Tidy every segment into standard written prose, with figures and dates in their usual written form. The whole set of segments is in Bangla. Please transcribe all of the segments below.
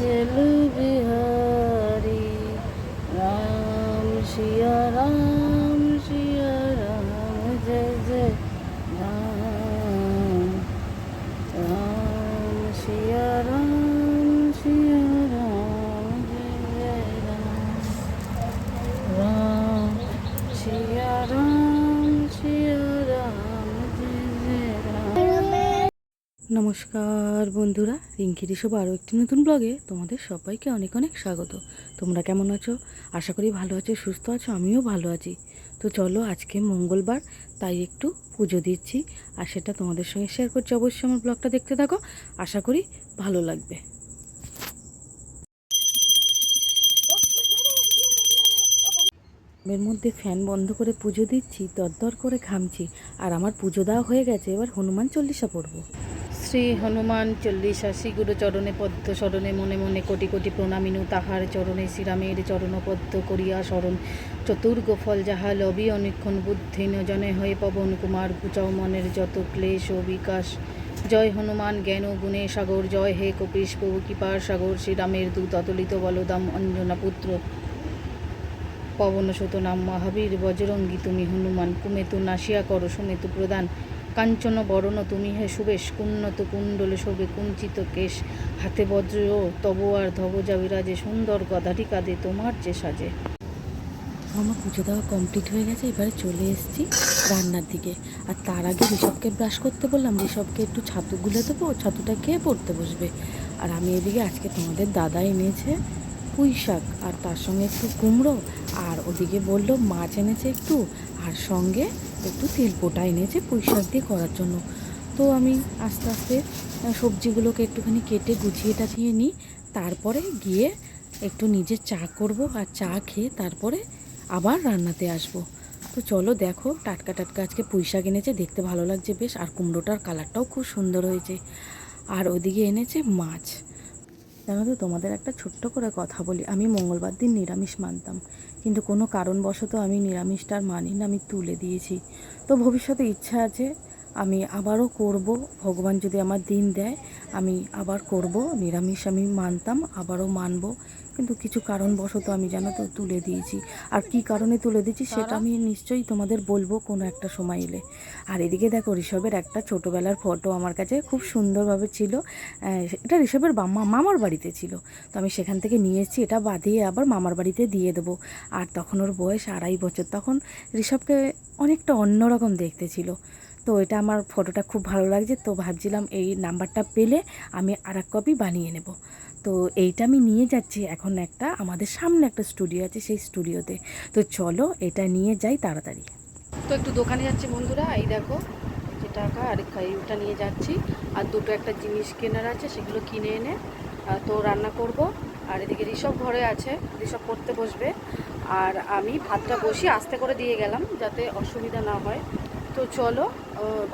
अटल बिहारी राम सिया राम जय जय राम राम सिया राम जय जय राम राम सिया राम जय जय राम। নমস্কার বন্ধুরা, রিঙ্কি ঋষভ আরও একটি নতুন ব্লগে তোমাদের সবাইকে অনেক অনেক স্বাগত। তোমরা কেমন আছো? আশা করি ভালো আছো, সুস্থ আছো। আমিও ভালো আছি। তো চলো, আজকে মঙ্গলবার, তাই একটু পুজো দিচ্ছি আর সেটা তোমাদের সঙ্গে শেয়ার করছি। অবশ্যই আমার ব্লগটা দেখতে থাকো, আশা করি ভালো লাগবে। এর মধ্যে ফ্যান বন্ধ করে পুজো দিচ্ছি, দরদর করে ঘামছি। আর আমার পুজো দেওয়া হয়ে গেছে, এবার হনুমান চল্লিশা পড়বো। শ্রী হনুমান চল্লিশা। শ্রী গুরু চরণে পদ্ম স্মরণে মনে মনে কোটি কোটি প্রণামিনু তাহার চরণে শ্রীরামের চরণপদ্ম করিয়া স্মরণ চতুর্গ ফল যাহা লবি অনেকক্ষণ বুদ্ধিন জনে হয়ে পবন কুমার ঘুচাও মনের যত ক্লেশ ও বিকাশ। জয় হনুমান জ্ঞান গুণে সাগর, জয় হে কপিশ প্রভু কৃপার সাগর। শ্রীরামের দূত অতুলিত বলদাম অঞ্জনা পুত্র পবনসুত নাম মহাবীর বজরঙ্গী তুমি হনুমান। কুমেতু নাসিয়া কর সুমেতু প্রদান, কাঞ্চন বরণ তুমি হে সুবেশ। কুন্নত কুণ্ডলে শোভে কুঞ্চিত কেশ, হাতে বজ্র তবোয়ার ধবজা বিরাজে। সুন্দর গদাটি কাঁধে তোমার যে সাজে। আমার পুজো দেওয়া কমপ্লিট হয়ে গেছে, এবারে চলে এসেছি রান্নার দিকে। আর তার আগে ঋষভকে ব্রাশ করতে বললাম, ঋষভকে একটু ছাতু গুলে দেবো, ছাতুটা খেয়ে পড়তে বসবে। আর আমি এদিকে আজকে তোমাদের দাদা এনেছে পুঁই শাক, আর তার সঙ্গে একটু কুমড়ো, আর ওদিকে বললো মাছ এনেছে একটু, আর সঙ্গে একটু তেলপোটা এনেছে পুঁই শাক দিয়ে করার জন্য। তো আমি আস্তে আস্তে সবজিগুলোকে একটুখানি কেটে গুছিয়ে টাছিয়ে নিই, তারপরে গিয়ে একটু নিজে চা করব, আর চা খেয়ে তারপরে আবার রান্নাতে আসবো। তো চলো দেখো, টাটকা টাটকা আজকে পুঁই শাক এনেছে, দেখতে ভালো লাগছে বেশ, আর কুমড়োটার কালারটাও খুব সুন্দর হয়েছে। আর ওদিকে এনেছে মাছ। জানো তো, তোমাদের একটা ছোট্ট করে কথা বলি, আমি মঙ্গলবার দিন নিরামিষ মানতাম, কিন্তু কোনো কারণবশত আমি নিরামিষটা আর মানি না, আমি তুলে দিয়েছি। তো ভবিষ্যতে ইচ্ছা আছে আমি আবারও করব, ভগবান যদি আমার দিন দেয় আমি আবার করব। নিরামিষ আমি মানতাম, আবারও মানব, কিন্তু কিছু কারণবশত আমি জানো তো তুলে দিয়েছি। আর কি কারণে তুলে দিয়েছি সেটা আমি নিশ্চয়ই তোমাদের বলবো কোনো একটা সময় এলে। আর এদিকে দেখো, ঋষভের একটা ছোটোবেলার ফটো আমার কাছে খুব সুন্দরভাবে ছিল। এটা ঋষভের মামার বাড়িতে ছিল, তো আমি সেখান থেকে নিয়ে এসেছি। এটা বাঁধিয়ে আবার মামার বাড়িতে দিয়ে দেবো। আর তখন ওর বয়স 2.5 বছর, তখন ঋষভকে অনেকটা অন্যরকম দেখতে ছিল। তো এটা আমার ফটোটা খুব ভালো লাগছে, তো ভাবছিলাম এই নাম্বারটা পেলে আমি আর এক কপি বানিয়ে নেব। তো এইটা আমি নিয়ে যাচ্ছি এখন, একটা আমাদের সামনে একটা স্টুডিও আছে, সেই স্টুডিওতে। তো চলো এটা নিয়ে যাই তাড়াতাড়ি। তো একটু দোকানে যাচ্ছি বন্ধুরা, এই দেখো যে টাকা আর ওটা নিয়ে যাচ্ছি। আর দুটো একটা জিনিস কেনার আছে, সেগুলো কিনে এনে তো রান্না করব। আর এদিকে ঋষভ ঘরে আছে, ঋষভ পড়তে বসবে। আর আমি ভাতটা বসিয়ে আস্তে করে দিয়ে গেলাম যাতে অসুবিধা না হয়। তো চলো,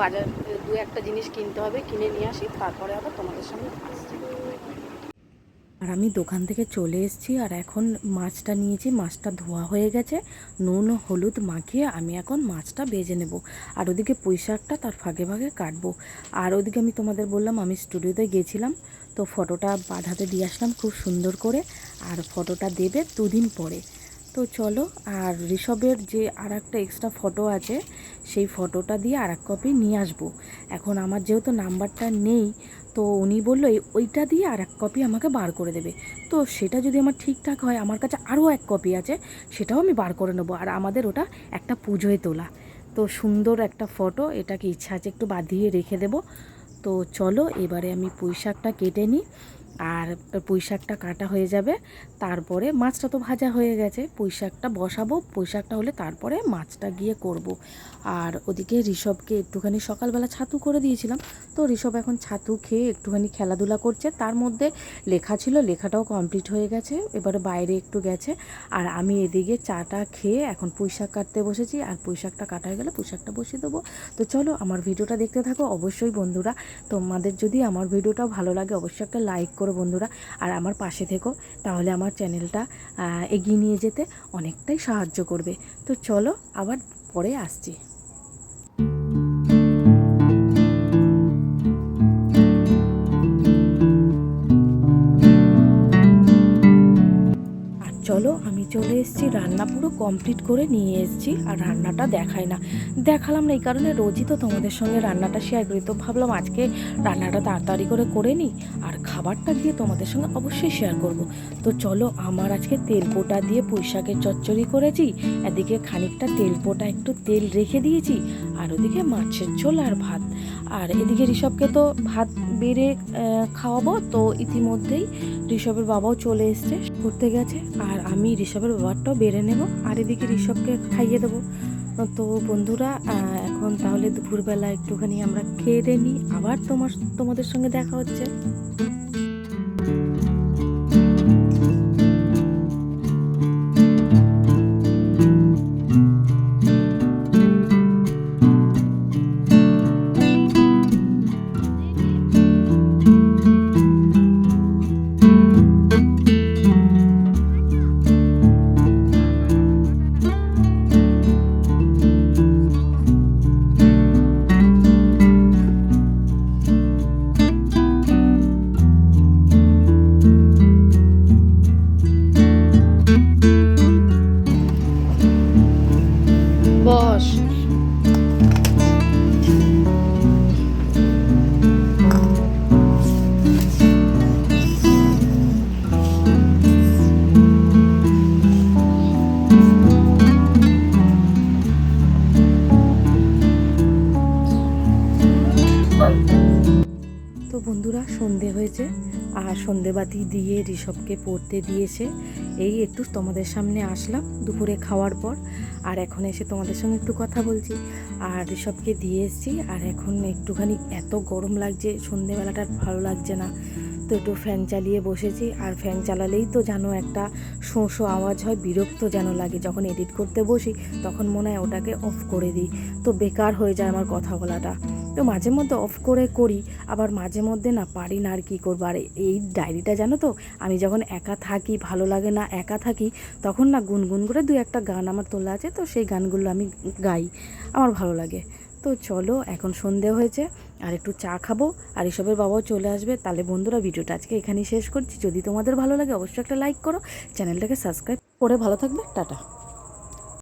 বাজার দু একটা জিনিস কিনতে হবে, কিনে নিয়ে আসি, তারপরে আবার তোমাদের সামনে আসছি। আর আমি দোকান থেকে চলে এসেছি, আর এখন মাছটা নিয়েছি, মাছটা ধোয়া হয়ে গেছে, নুন ও হলুদ মাখিয়ে আমি এখন মাছটা ভেজে নেব। আর ওদিকে পুঁই শাকটা তার ফাঁকে ফাঁকে কাটবো। আর ওদিকে আমি তোমাদের বললাম আমি স্টুডিওতে গেছিলাম, তো ফটোটা বাঁধাতে দিয়ে আসলাম খুব সুন্দর করে। আর ফটোটা দেবে 2 দিন পরে। তো চলো, আর ঋষভের যে আর একটা এক্সট্রা ফটো আছে, সেই ফটোটা দিয়ে আর এক কপি নিয়ে আসবো। এখন আমার যেহেতু নাম্বারটা নেই, তো উনি বললো ওইটা দিয়ে আর এক কপি আমাকে বার করে দেবে। তো সেটা যদি আমার ঠিকঠাক হয়, আমার কাছে আরও 1 কপি আছে, সেটাও আমি বার করে নেবো। আর আমাদের ওটা একটা পুজোয় তোলা, তো সুন্দর একটা ফটো, এটাকে ইচ্ছা আছে একটু বাঁধিয়ে রেখে দেবো। তো চলো এবারে আমি পুঁই শাকটা কেটে নিই। আর পুঁই শাকটা কাটা হয়ে যাবে, তারপরে মাছটা তো ভাজা হয়ে গেছে, পুঁই শাকটা বসাবো। পুঁই শাকটা হলে তারপরে মাছটা গিয়ে করব। আর ওদিকে ঋষভকে একটুখানি সকালবেলা ছাতু করে দিয়েছিলাম, তো ঋষভ এখন ছাতু খেয়ে একটুখানি খেলাধুলা করছে। তার মধ্যে লেখা ছিল, লেখাটাও কমপ্লিট হয়ে গেছে, এবারে বাইরে একটু গেছে। আর আমি এদিকে চাটা খেয়ে এখন পুঁই শাক কাটতে বসেছি। আর পুঁই শাকটা কাটা হয়ে গেলে পুঁই শাকটা বসিয়ে দেবো। তো চলো আমার ভিডিওটা দেখতে থাকো। অবশ্যই বন্ধুরা, তোমাদের যদি আমার ভিডিওটাও ভালো লাগে অবশ্যই একটা লাইক করো বন্ধুরা, আর আমার পাশে থেকো, তাহলে আমার চ্যানেলটা এগিয়ে নিয়ে যেতে অনেকটাই সাহায্য করবে। তো চলো আবার পরে আসছি। চলো আমি চলে এসেছি, রান্না পুরো কমপ্লিট করে নিয়ে এসেছি। আর রান্নাটা দেখালাম না এই কারণে, রোজই তো তোমাদের সঙ্গে রান্নাটা শেয়ার করি, তো ভাবলাম আজকে রান্নাটা তাড়াতাড়ি করে নিই আর খাবারটা দিয়ে তোমাদের সঙ্গে অবশ্যই শেয়ার করব। তো চলো, আমার আজকে তেলপোটা দিয়ে পুঁই শাকের চচ্চড়ি করেছি, এদিকে খানিকটা তেলপোটা একটু তেল রেখে দিয়েছি, আর ওদিকে মাছের ঝোল আর ভাত। আর এদিকে ঋষভকে তো ভাত বেড়ে খাওয়াবো, তো ইতিমধ্যেই ঋষভের বাবাও চলে এসছে, ঘুরতে গেছে, আর আমি ঋষভের বাবারটাও বেড়ে নেব, আর এদিকে ঋষভকে খাইয়ে দেবো। তো বন্ধুরা, এখন তাহলে দুপুরবেলা একটুখানি আমরা খেয়ে নিই, আবার তোমাদের সঙ্গে দেখা হচ্ছে। বস। তো বন্ধুরা, সন্ধে হয়েছে, আর সন্ধেবাতি দিয়ে ঋষভকে পড়তে দিয়েছে, এই একটু তোমাদের সামনে আসলাম দুপুরে খাওয়ার পর, আর এখন এসে তোমাদের সঙ্গে একটু কথা বলছি। আর ঋষভকে দিয়ে এসেছি, আর এখন একটুখানি এত গরম লাগছে, সন্ধেবেলাটা ভালো লাগছে না, তো একটু ফ্যান চালিয়ে বসেছি। আর ফ্যান চালালেই তো যেন একটা শোঁ শোঁ আওয়াজ হয়, বিরক্ত যেন লাগে। যখন এডিট করতে বসি তখন মনে হয় ওটাকে অফ করে দিই, তো বেকার হয়ে যায় আমার কথা বলাটা। তো মাঝে মধ্যে অফ করে করি, আবার মাঝে মধ্যে না পারি না, আর কী করবো। আর এই ডায়েরিটা জানো তো, আমি যখন একা থাকি, ভালো লাগে না একা থাকি, তখন না গুনগুন করে দুই একটা গান আমার তোলা আছে, তো সেই গানগুলো আমি গাই, আমার ভালো লাগে। তো চলো, এখন সন্ধে হয়েছে, আর একটু চা খাবো, আর এসবের বাবাও চলে আসবে। তাহলে বন্ধুরা, ভিডিওটা আজকে এখানেই শেষ করছি। যদি তোমাদের ভালো লাগে অবশ্যই একটা লাইক করো, চ্যানেলটাকে সাবস্ক্রাইব করে ভালো থাকবে। টাটা।